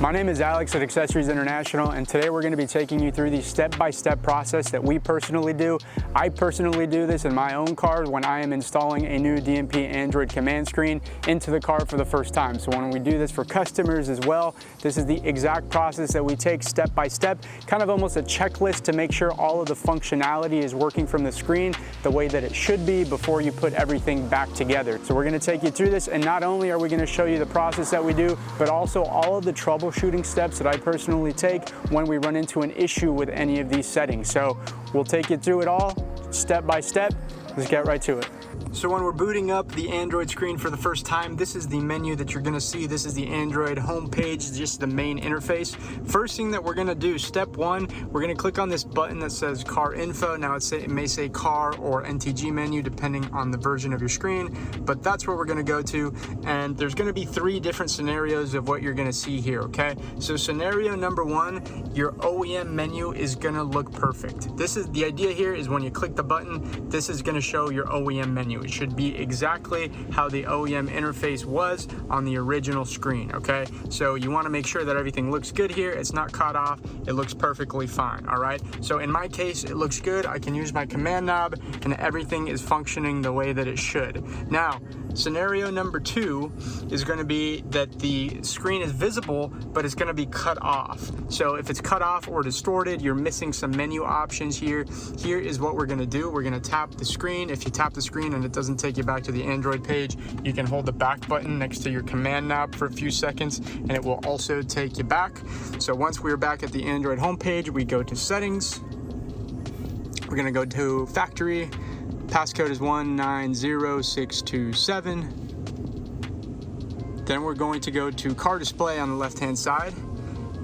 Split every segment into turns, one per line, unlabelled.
My name is Alex at Accessories International, and today we're going to be taking you through the step-by-step process that we personally do. I personally do this in my own cars when I am installing a new DMP Android command screen into the car for the first time. So when we do this for customers as well, this is the exact process that we take step by step, kind of almost a checklist to make sure all of the functionality is working from the screen the way that it should be before you put everything back together. So we're going to take you through this, and not only are we going to show you the process that we do, but also all of the troubleshooting steps that I personally take when we run into an issue with any of these settings. So we'll take you through it all step by step. Let's get right to it. So when we're booting up the Android screen for the first time, this is the menu that you're gonna see. This is the Android homepage, just the main interface. First thing that we're gonna do, step one, we're gonna click on this button that says car info. Now it may say car or NTG menu depending on the version of your screen, but that's where we're gonna go to. And there's gonna be three different scenarios of what you're gonna see here, okay? So scenario number one, your OEM menu is gonna look perfect. This is the idea here is when you click the button, this is gonna show your OEM menu. It should be exactly how the OEM interface was on the original screen, okay? So you wanna make sure that everything looks good here. It's not cut off. It looks perfectly fine, all right? So in my case, it looks good. I can use my command knob and everything is functioning the way that it should. Now, scenario number two is gonna be that the screen is visible, but it's gonna be cut off. So if it's cut off or distorted, you're missing some menu options here. Here is what we're gonna do. We're gonna tap the screen. If you tap the screen and it doesn't take you back to the Android page, you can hold the back button next to your command knob for a few seconds and it will also take you back. So once we're back at the Android homepage, we go to settings. We're gonna go to factory. Passcode is 190627. Then we're going to go to car display on the left-hand side.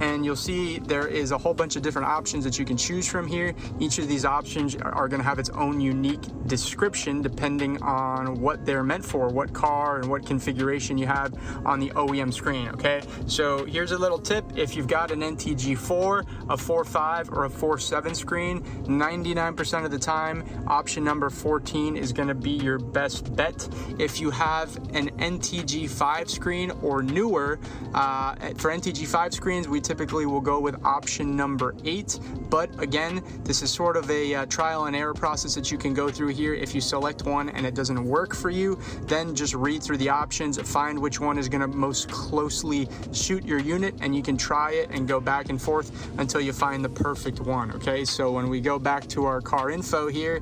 And you'll see there is a whole bunch of different options that you can choose from here. Each of these options are going to have its own unique description depending on what they're meant for, what car and what configuration you have on the OEM screen, okay? So here's a little tip. If you've got an NTG4, a 4.5, or a 4.7 screen, 99% of the time, option number 14 is going to be your best bet. If you have an NTG5 screen or newer, for NTG5 screens, we typically will go with option number 8, but again, this is sort of a trial and error process that you can go through here. If you select one and it doesn't work for you, then just read through the options, find which one is going to most closely suit your unit, and you can try it and go back and forth until you find the perfect one, okay? So when we go back to our car info here,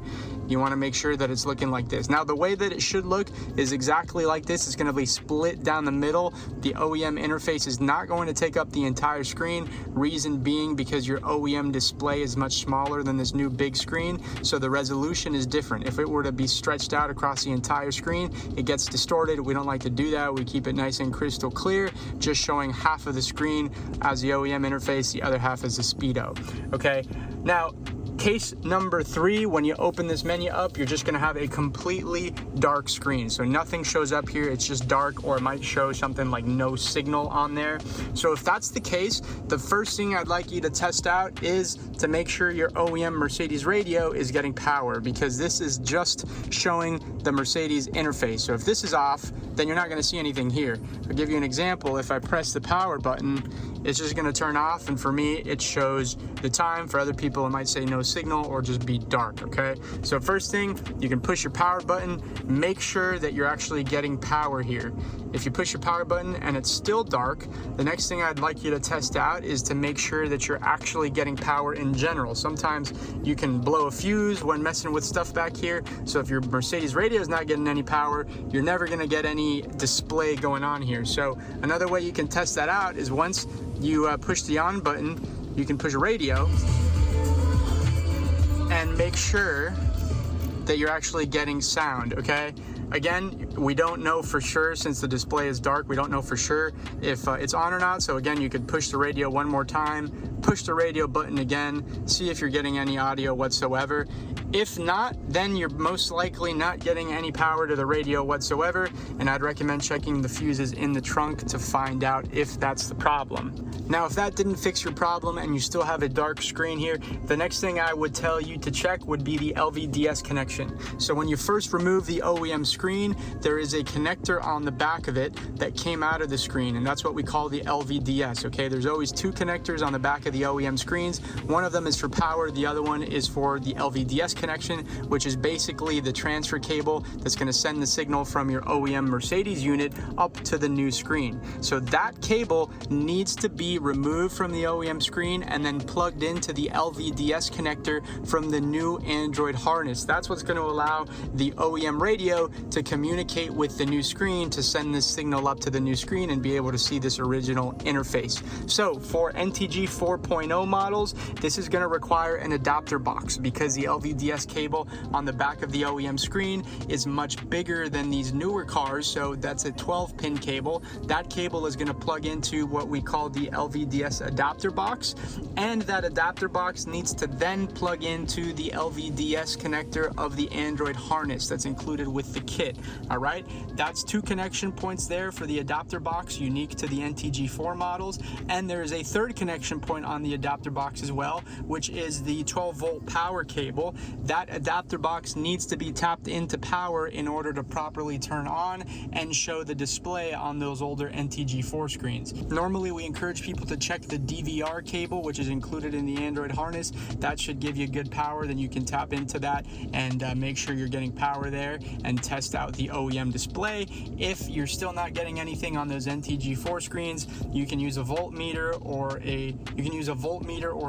you want to make sure that it's looking like this. Now, the way that it should look is exactly like this. It's going to be split down the middle. The OEM interface is not going to take up the entire screen. Reason being because your OEM display is much smaller than this new big screen, so the resolution is different. If it were to be stretched out across the entire screen, it gets distorted. We don't like to do that. We keep it nice and crystal clear, just showing half of the screen as the OEM interface, the other half is the speedo, okay? Now, case number 3, when you open this menu up, you're just going to have a completely dark screen. So nothing shows up here. It's just dark, or it might show something like no signal on there. So if that's the case, the first thing I'd like you to test out is to make sure your OEM Mercedes radio is getting power, because this is just showing the Mercedes interface. So if this is off, then you're not going to see anything here. I'll give you an example. If I press the power button, it's just going to turn off, and for me it shows the time. For other people it might say no signal or just be dark, okay? So first thing, you can push your power button. Make sure that you're actually getting power here. If you push your power button and it's still dark, the next thing I'd like you to test out is to make sure that you're actually getting power in general. Sometimes you can blow a fuse when messing with stuff back here. So if your Mercedes radio is not getting any power, you're never going to get any display going on here. So another way you can test that out is once you push the on button, you can push radio and make sure that you're actually getting sound, okay? Again, we don't know for sure, since the display is dark, we don't know for sure if it's on or not. So again, you could push the radio one more time, push the radio button again, see if you're getting any audio whatsoever. If not, then you're most likely not getting any power to the radio whatsoever, and I'd recommend checking the fuses in the trunk to find out if that's the problem. Now, if that didn't fix your problem and you still have a dark screen here, the next thing I would tell you to check would be the LVDS connection. So when you first remove the OEM screen, screen, there is a connector on the back of it that came out of the screen, and that's what we call the LVDS, okay? There's always two connectors on the back of the OEM screens. One of them is for power, the other one is for the LVDS connection, which is basically the transfer cable that's gonna send the signal from your OEM Mercedes unit up to the new screen. So that cable needs to be removed from the OEM screen and then plugged into the LVDS connector from the new Android harness. That's what's going to allow the OEM radio to communicate with the new screen to send this signal up to the new screen and be able to see this original interface. So for NTG 4.0 models, this is going to require an adapter box because the LVDS cable on the back of the OEM screen is much bigger than these newer cars. So that's a 12-pin cable. That cable is going to plug into what we call the LVDS adapter box, and that adapter box needs to then plug into the LVDS connector of the Android harness that's included with the kit. All right, that's two connection points there for the adapter box, unique to the NTG4 models. And there is a third connection point on the adapter box as well, which is the 12-volt power cable. That adapter box needs to be tapped into power in order to properly turn on and show the display on those older NTG4 screens. Normally we encourage people to check the DVR cable, which is included in the Android harness. That should give you good power. Then you can tap into that and make sure you're getting power there and test out the OEM display. If you're still not getting anything on those NTG4 screens, you can use a voltmeter or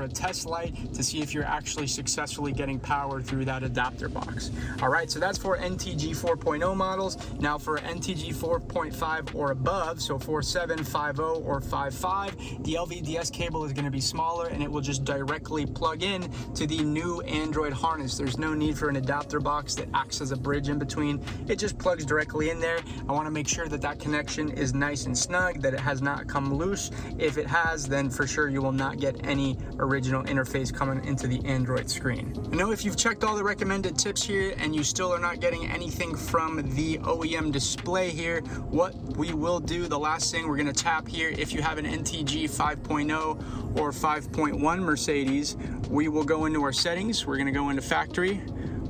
a test light to see if you're actually successfully getting power through that adapter box. All right, so that's for NTG 4.0 models. Now for NTG 4.5 or above, so 4.7, 5.0 or 5.5, the LVDS cable is going to be smaller and it will just directly plug in to the new Android harness. There's no need for an adapter box that acts as a bridge in between. It just plugs directly in there. I want to make sure that that connection is nice and snug, that it has not come loose. If it has, then for sure you will not get any original interface coming into the Android screen. I know if you've checked all the recommended tips here and you still are not getting anything from the OEM display here, what we will do, the last thing we're going to tap here, if you have an NTG 5.0 or 5.1 Mercedes, we will go into our settings. We're going to go into factory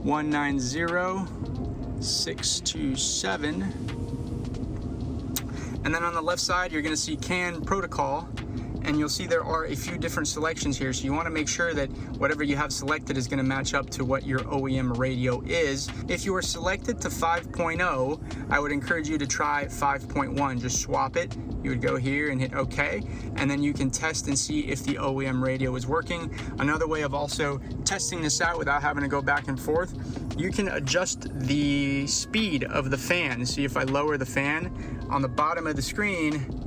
190627, and then on the left side you're going to see CAN protocol, and you'll see there are a few different selections here. So you want to make sure that whatever you have selected is going to match up to what your OEM radio is. If you are selected to 5.0, I would encourage you to try 5.1. Just swap it. You would go here and hit OK, and then you can test and see if the OEM radio is working. Another way of also testing this out without having to go back and forth, you can adjust the speed of the fan. See, if I lower the fan on the bottom of the screen,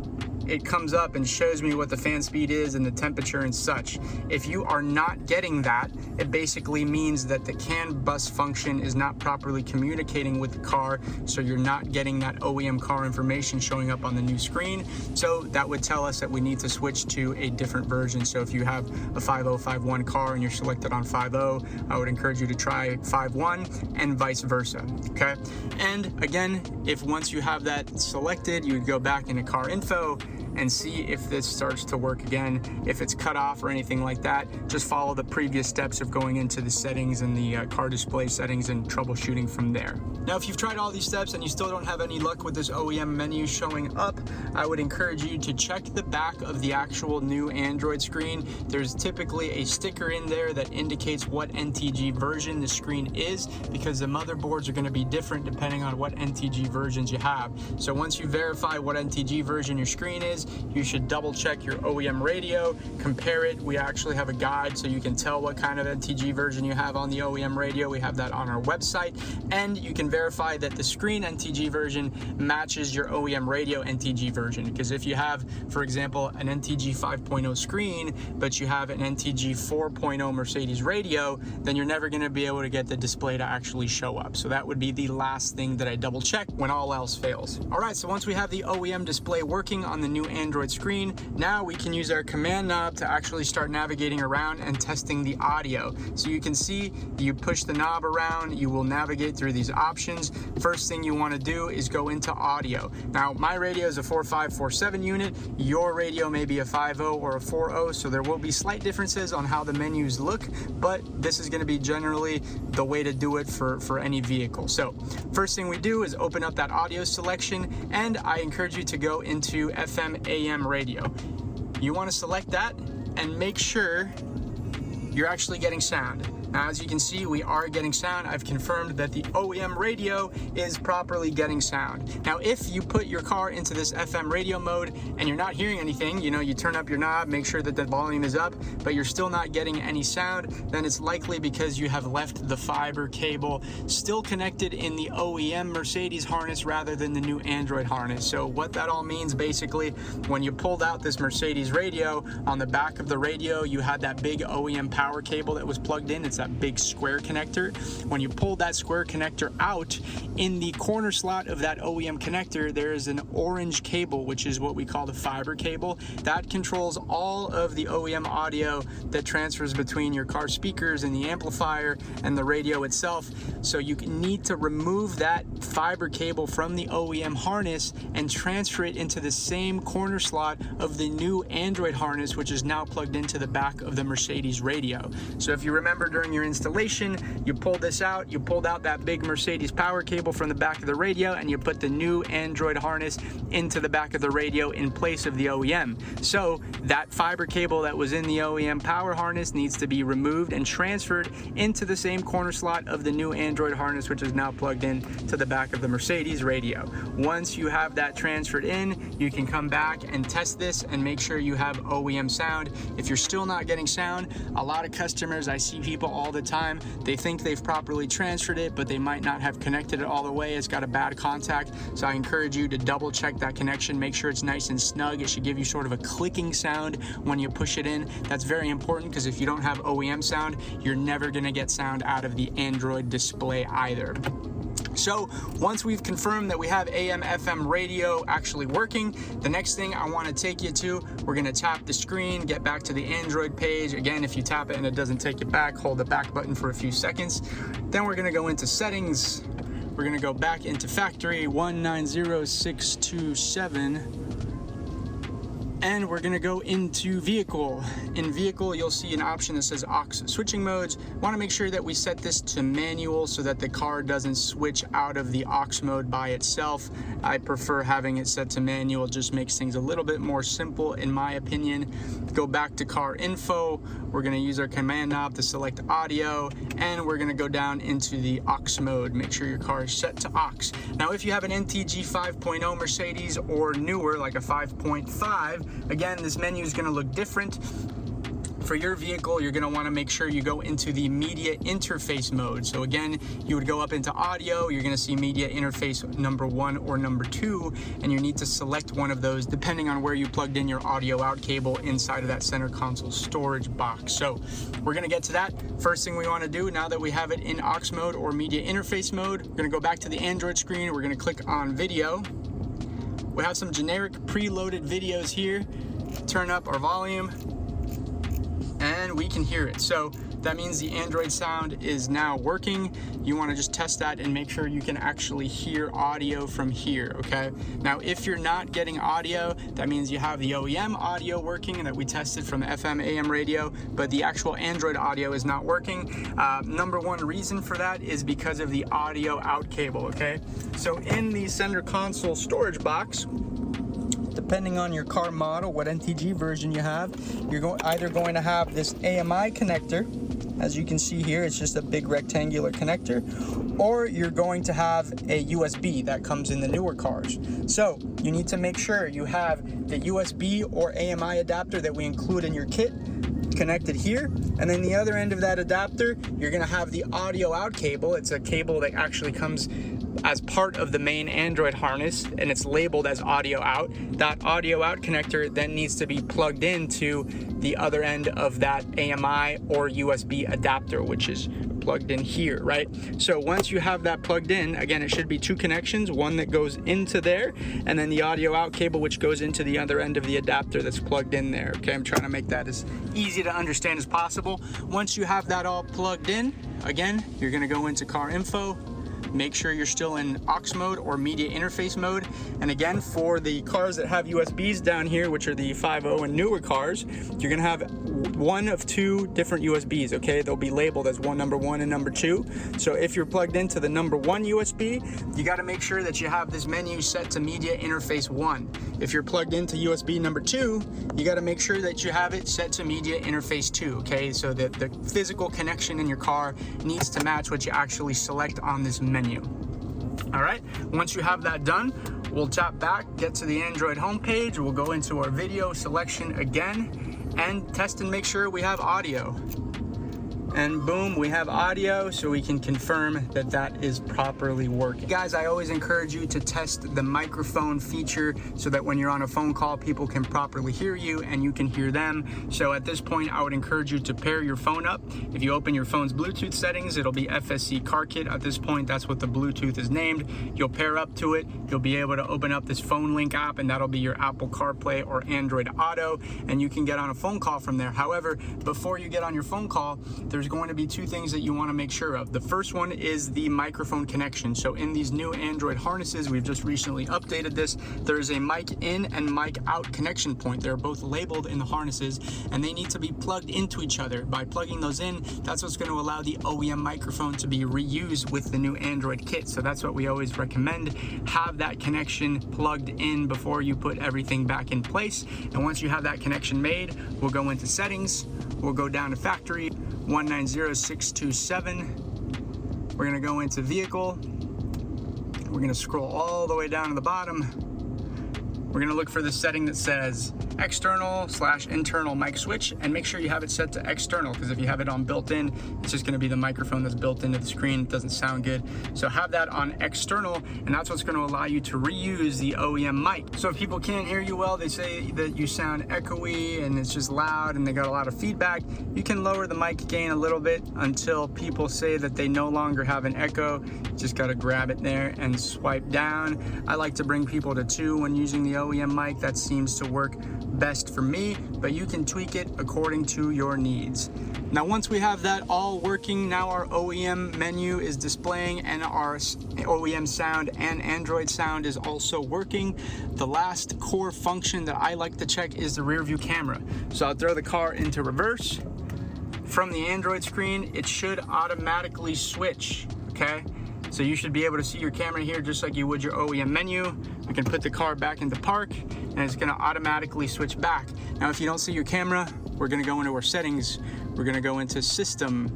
it comes up and shows me what the fan speed is and the temperature and such. If you are not getting that, it basically means that the CAN bus function is not properly communicating with the car, so you're not getting that OEM car information showing up on the new screen. So that would tell us that we need to switch to a different version. So if you have a 5.051 car and you're selected on 5.0, I would encourage you to try 5.1 and vice versa, okay? And again, if once you have that selected, you would go back into car info and see if this starts to work again. If it's cut off or anything like that, just follow the previous steps of going into the settings and the car display settings and troubleshooting from there. Now, if you've tried all these steps and you still don't have any luck with this OEM menu showing up, I would encourage you to check the back of the actual new Android screen. There's typically a sticker in there that indicates what NTG version the screen is, because the motherboards are going to be different depending on what NTG versions you have. So once you verify what NTG version your screen is, you should double check your OEM radio, compare it. We actually have a guide so you can tell what kind of NTG version you have on the OEM radio. We have that on our website, and you can verify that the screen NTG version matches your OEM radio NTG version. Because if you have, for example, an NTG 5.0 screen, but you have an NTG 4.0 Mercedes radio, then you're never going to be able to get the display to actually show up. So that would be the last thing that I double check when all else fails. All right, so once we have the OEM display working on the new Android screen, now we can use our command knob to actually start navigating around and testing the audio. So you can see, you push the knob around, you will navigate through these options. First thing you want to do is go into audio. Now, my radio is a 4547 unit. Your radio may be a 50 or a 40, so there will be slight differences on how the menus look, but this is going to be generally the way to do it for any vehicle. So first thing we do is open up that audio selection, and I encourage you to go into FM AM radio. You want to select that and make sure you're actually getting sound. Now, as you can see, we are getting sound. I've confirmed that the OEM radio is properly getting sound. Now, if you put your car into this FM radio mode and you're not hearing anything, you turn up your knob, make sure that the volume is up, but you're still not getting any sound, then it's likely because you have left the fiber cable still connected in the OEM Mercedes harness rather than the new Android harness. So what that all means, basically, when you pulled out this Mercedes radio, on the back of the radio, you had that big OEM power cable that was plugged in. It's that big square connector. When you pull that square connector out, in the corner slot of that OEM connector, there is an orange cable, which is what we call the fiber cable. That controls all of the OEM audio that transfers between your car speakers and the amplifier and the radio itself. So you need to remove that fiber cable from the OEM harness and transfer it into the same corner slot of the new Android harness, which is now plugged into the back of the Mercedes radio. So if you remember, during your installation, you pulled this out, you pulled out that big Mercedes power cable from the back of the radio, and you put the new Android harness into the back of the radio in place of the OEM. So that fiber cable that was in the OEM power harness needs to be removed and transferred into the same corner slot of the new Android harness, which is now plugged in to the back of the Mercedes radio. Once you have that transferred in, you can come back and test this and make sure you have OEM sound. If you're still not getting sound, a lot of customers, I see people all the time, they think they've properly transferred it, but they might not have connected it all the way. It's got a bad contact. So I encourage you to double check that connection, make sure it's nice and snug. It should give you sort of a clicking sound when you push it in. That's very important, because if you don't have OEM sound, you're never going to get sound out of the Android display either. So once we've confirmed that we have AM FM radio actually working, the next thing I want to take you to, we're going to tap the screen, get back to the Android page. Again, if you tap it and it doesn't take you back, hold the back button for a few seconds. Then we're going to go into settings. We're going to go back into factory 190627. And we're gonna go into vehicle. In vehicle, you'll see an option that says aux switching modes. Wanna make sure that we set this to manual so that the car doesn't switch out of the aux mode by itself. I prefer having it set to manual, just makes things a little bit more simple in my opinion. Go back to car info. We're gonna use our command knob to select audio, and we're gonna go down into the aux mode. Make sure your car is set to aux. Now, if you have an NTG 5.0 Mercedes or newer, like a 5.5, again, this menu is going to look different. For your vehicle, you're going to want to make sure you go into the media interface mode. So again, you would go up into audio, you're going to see media interface number 1 or number 2, and you need to select one of those depending on where you plugged in your audio out cable inside of that center console storage box. So we're going to get to that. First thing we want to do, now that we have it in aux mode or media interface mode, we're going to go back to the Android screen. We're going to click on video. We have some generic preloaded videos here. Turn up our volume and we can hear it. So that means the Android sound is now working. You want to just test that and make sure you can actually hear audio from here, okay? Now, if you're not getting audio, that means you have the OEM audio working that we tested from FM AM radio, but the actual Android audio is not working. Number one reason for that is because of the audio out cable, okay? So in the center console storage box, depending on your car model, what NTG version you have, you're either going to have this AMI connector. As you can see here, it's just a big rectangular connector, or you're going to have a USB that comes in the newer cars. So you need to make sure you have the USB or AMI adapter that we include in your kit connected here, and then the other end of that adapter, you're going to have the audio out cable. It's a cable that actually comes as part of the main Android harness, and it's labeled as audio out. That audio out connector then needs to be plugged into the other end of that AMI or USB adapter, which is plugged in here, right? So once you have that plugged in, again, it should be 2 connections, one that goes into there, and then the audio out cable, which goes into the other end of the adapter that's plugged in there, okay? I'm trying to make that as easy to understand as possible. Once you have that all plugged in, again, you're gonna go into car info, make sure you're still in aux mode or media interface mode. And again, for the cars that have USBs down here, which are the 5.0 and newer cars, you're gonna have one of 2 different USBs, okay? They'll be labeled as number 1 and number 2. So if you're plugged into the number 1 USB, you gotta make sure that you have this menu set to media interface 1. If you're plugged into USB number 2, you gotta make sure that you have it set to media interface 2, okay? So that the physical connection in your car needs to match what you actually select on this menu. All right, once you have that done, we'll tap back, get to the Android homepage, we'll go into our video selection again and test and make sure we have audio. And boom, we have audio, so we can confirm that that is properly working. Guys, I always encourage you to test the microphone feature so that when you're on a phone call, people can properly hear you and you can hear them. So at this point, I would encourage you to pair your phone up. If you open your phone's Bluetooth settings, it'll be FSC Car Kit. At this point, that's what the Bluetooth is named. You'll pair up to it. You'll be able to open up this phone link app, and that'll be your Apple CarPlay or Android Auto, and you can get on a phone call from there. However, before you get on your phone call, there's going to be 2 things that you want to make sure of. The first one is the microphone connection. So in these new Android harnesses, we've just recently updated this, there's a mic in and mic out connection point. They're both labeled in the harnesses and they need to be plugged into each other. By plugging those in, that's what's going to allow the OEM microphone to be reused with the new Android kit. So that's what we always recommend. Have that connection plugged in before you put everything back in place. And once you have that connection made, we'll go into settings, we'll go down to factory 190627. We're gonna go into vehicle. We're gonna scroll all the way down to the bottom. We're gonna look for the setting that says external/internal mic switch, and make sure you have it set to external, because if you have it on built-in, it's just gonna be the microphone that's built into the screen. It doesn't sound good. So have that on external, and that's what's gonna allow you to reuse the OEM mic. So if people can't hear you well, they say that you sound echoey and it's just loud and they got a lot of feedback, you can lower the mic gain a little bit until people say that they no longer have an echo. Just gotta grab it there and swipe down. I like to bring people to 2 when using the OEM mic. That seems to work best for me, but you can tweak it according to your needs. Now, once we have that all working, now our OEM menu is displaying and our OEM sound and Android sound is also working. The last core function that I like to check is the rear view camera. So I'll throw the car into reverse. From the Android screen, it should automatically switch, okay? So you should be able to see your camera here just like you would your OEM menu. We can put the car back into park and it's gonna automatically switch back. Now, if you don't see your camera, we're gonna go into our settings. We're gonna go into system.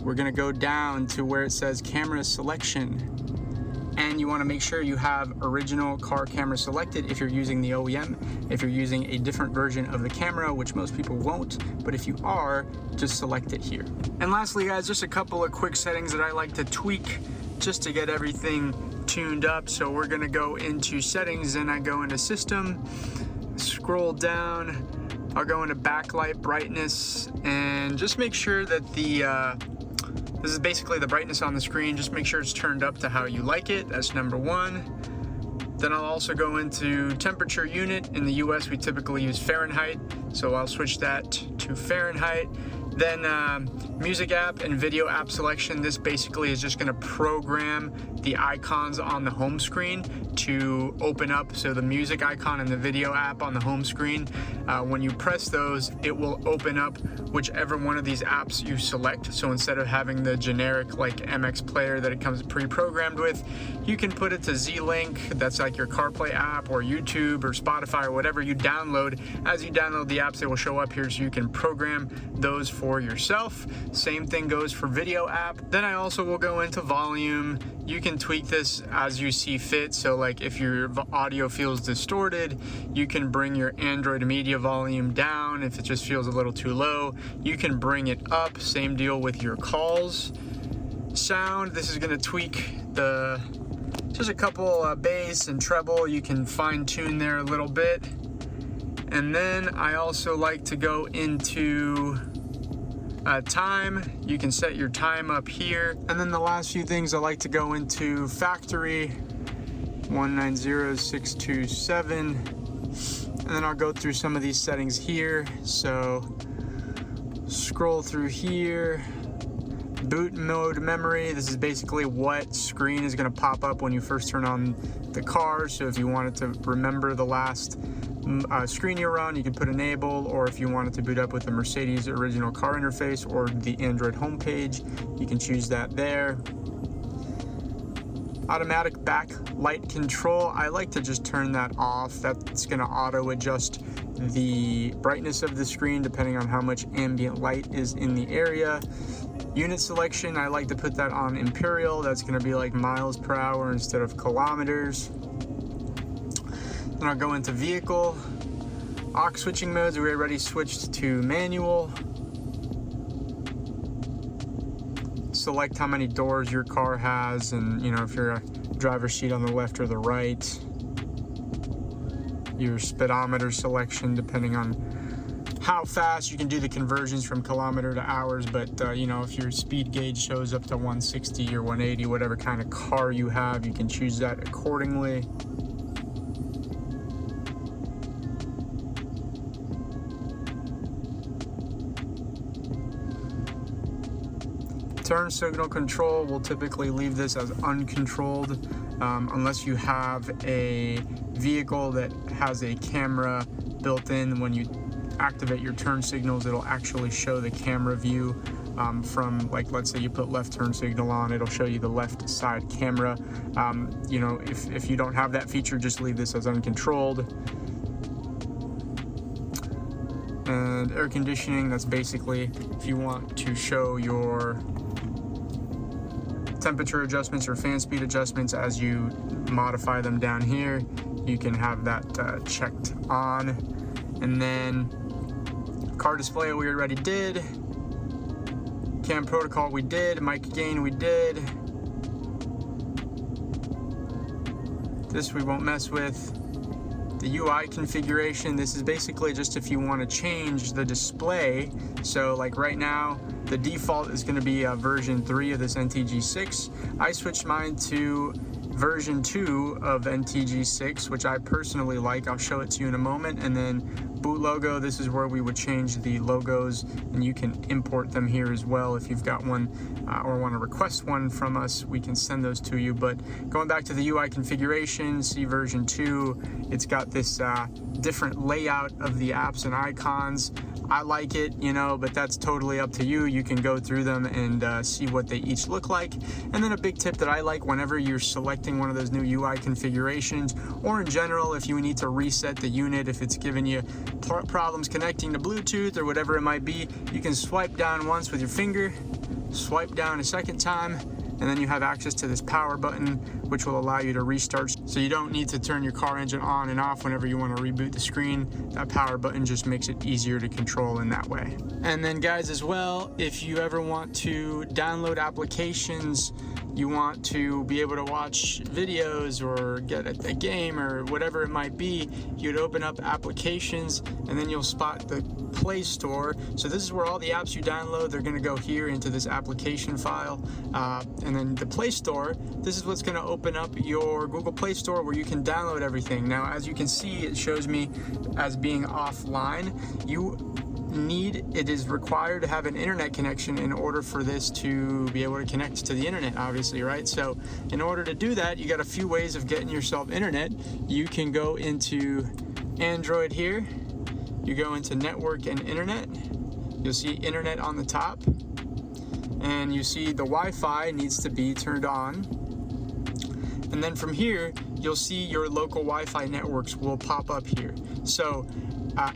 We're gonna go down to where it says camera selection. And you wanna make sure you have original car camera selected if you're using the OEM. If you're using a different version of the camera, which most people won't, but if you are, just select it here. And lastly, guys, just a couple of quick settings that I like to tweak just to get everything tuned up. So we're gonna go into settings, and I go into system, scroll down, I'll go into backlight brightness, and just make sure that this is basically the brightness on the screen. Just make sure it's turned up to how you like it. That's number 1. Then I'll also go into temperature unit. In the US, we typically use Fahrenheit, so I'll switch that to Fahrenheit. Then music app and video app selection. This basically is just gonna program the icons on the home screen to open up. So the music icon and the video app on the home screen, when you press those, it will open up whichever one of these apps you select. So instead of having the generic like MX player that it comes pre-programmed with, you can put it to Z-Link, that's like your CarPlay app, or YouTube or Spotify or whatever you download. As you download the apps, they will show up here so you can program those for yourself. Same thing goes for video app. Then I also will go into volume. You can tweak this as you see fit. So like if your audio feels distorted, you can bring your Android media volume down. If it just feels a little too low, you can bring it up. Same deal with your calls. Sound, this is gonna tweak just a couple bass and treble. You can fine tune there a little bit. And then I also like to go into Time, you can set your time up here. And then the last few things I like to go into: factory 190627, and then I'll go through some of these settings here. So scroll through here. Boot mode memory, this is basically what screen is going to pop up when you first turn on the car. So if you wanted to remember the last screen you were on, you can put enable, or if you wanted to boot up with the Mercedes original car interface or the Android homepage, you can choose that there. Automatic backlight control, I like to just turn that off. That's going to auto adjust the brightness of the screen depending on how much ambient light is in the area. Unit selection, I like to put that on imperial. That's going to be like miles per hour instead of kilometers. Then I'll go into vehicle. Aux switching modes, we already switched to manual. Select how many doors your car has, and if you're a driver's seat on the left or the right. Your speedometer selection, depending on how fast you can do the conversions from kilometer to hours, but if your speed gauge shows up to 160 or 180, whatever kind of car you have, you can choose that accordingly. Turn signal control, we'll typically leave this as uncontrolled unless you have a vehicle that has a camera built in. When you activate your turn signals, it'll actually show the camera view from, like, let's say you put left turn signal on, it'll show you the left side camera. If you don't have that feature, just leave this as uncontrolled. And air conditioning, that's basically if you want to show your temperature adjustments or fan speed adjustments as you modify them down here, you can have that checked on. And then car display we already did, cam protocol we did, mic gain we did. This we won't mess with. The UI configuration, this is basically just if you want to change the display. So like right now, the default is going to be version 3 of this NTG6. I switched mine to version 2 of NTG6, which I personally like. I'll show it to you in a moment. And then boot logo, this is where we would change the logos, and you can import them here as well. If you've got one or want to request one from us, we can send those to you. But going back to the UI configuration, see version 2, it's got this different layout of the apps and icons. I like it, but that's totally up to you. You can go through them and see what they each look like. And then a big tip that I like whenever you're selecting one of those new UI configurations, or in general, if you need to reset the unit, if it's giving you problems connecting to Bluetooth or whatever it might be, you can swipe down once with your finger, swipe down a second time, and then you have access to this power button, which will allow you to restart. So you don't need to turn your car engine on and off whenever you want to reboot the screen. That power button just makes it easier to control in that way. And then guys, as well, if you ever want to download applications, you want to be able to watch videos or get a game or whatever it might be, you'd open up applications and then you'll spot the Play Store. So this is where all the apps you download, they're going to go here into this application file. And then the Play Store, this is what's going to open up your Google Play Store where you can download everything. Now, as you can see, it shows me as being offline. It is required to have an internet connection in order for this to be able to connect to the internet, obviously, right? So in order to do that, you got a few ways of getting yourself internet. You can go into Android here. You go into network and internet. You'll see internet on the top. And you see the Wi-Fi needs to be turned on. And then from here, you'll see your local Wi-Fi networks will pop up here. So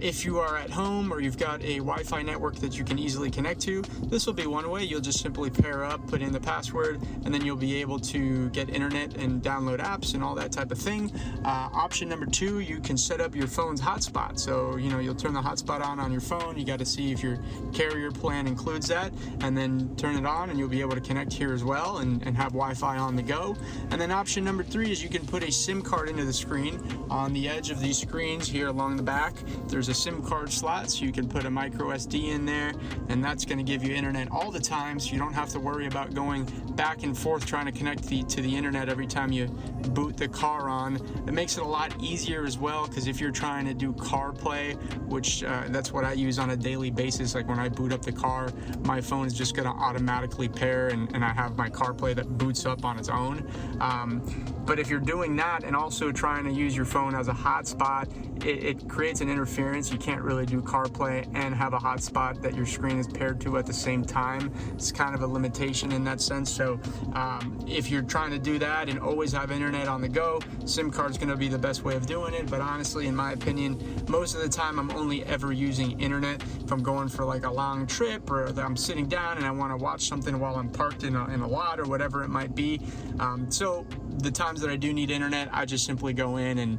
if you are at home or you've got a Wi-Fi network that you can easily connect to, this will be one way. You'll just simply pair up, put in the password, and then you'll be able to get internet and download apps and all that type of thing. Option number 2, you can set up your phone's hotspot. So, you'll turn the hotspot on your phone. You got to see if your carrier plan includes that, and then turn it on, and you'll be able to connect here as well and have Wi-Fi on the go. And then option number 3 is you can put a SIM card into the screen on the edge of these screens here along the back. there's a SIM card slot, so you can put a micro SD in there, and that's going to give you internet all the time, so you don't have to worry about going back and forth trying to connect to the internet every time you boot the car on. It makes it a lot easier as well, because if you're trying to do CarPlay, which that's what I use on a daily basis, like when I boot up the car, my phone is just going to automatically pair, and I have my CarPlay that boots up on its own. But if you're doing that and also trying to use your phone as a hotspot, it creates an interference. You can't really do CarPlay and have a hotspot that your screen is paired to at the same time. It's kind of a limitation in that sense. So if you're trying to do that and always have internet on the go, SIM card's going to be the best way of doing it. But honestly, in my opinion, most of the time I'm only ever using internet if I'm going for like a long trip, or I'm sitting down and I want to watch something while I'm parked in a lot or whatever it might be. So the times that I do need internet, I just simply go in and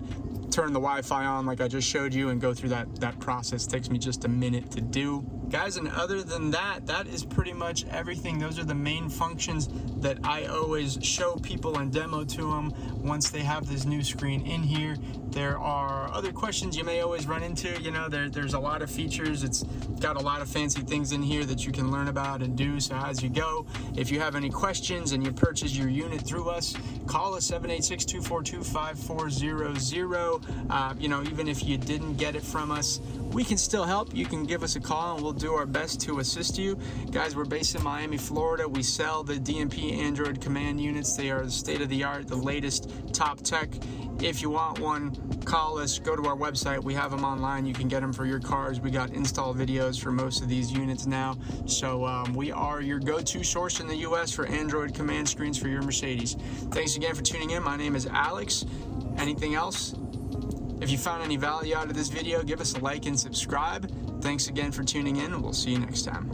turn the Wi-Fi on like I just showed you and go through that process. It takes me just a minute to do. Guys, and other than that, that is pretty much everything. Those are the main functions that I always show people and demo to them once they have this new screen in here. There are other questions you may always run into. You know, there's a lot of features. It's got a lot of fancy things in here that you can learn about and do, so as you go. If you have any questions and you purchase your unit through us, call us 786-242-5400. You know, even if you didn't get it from us, we can still help. You can give us a call and we'll do our best to assist you. Guys, we're based in Miami, Florida. We sell the DMP Android command units. They are the state-of-the-art, the latest top tech. If you want one, call us, go to our website. We have them online. You can get them for your cars. We got install videos for most of these units now. So we are your go-to source in the US for Android command screens for your Mercedes. Thanks again for tuning in. My name is Alex. Anything else? If you found any value out of this video, give us a like and subscribe. Thanks again for tuning in, and we'll see you next time.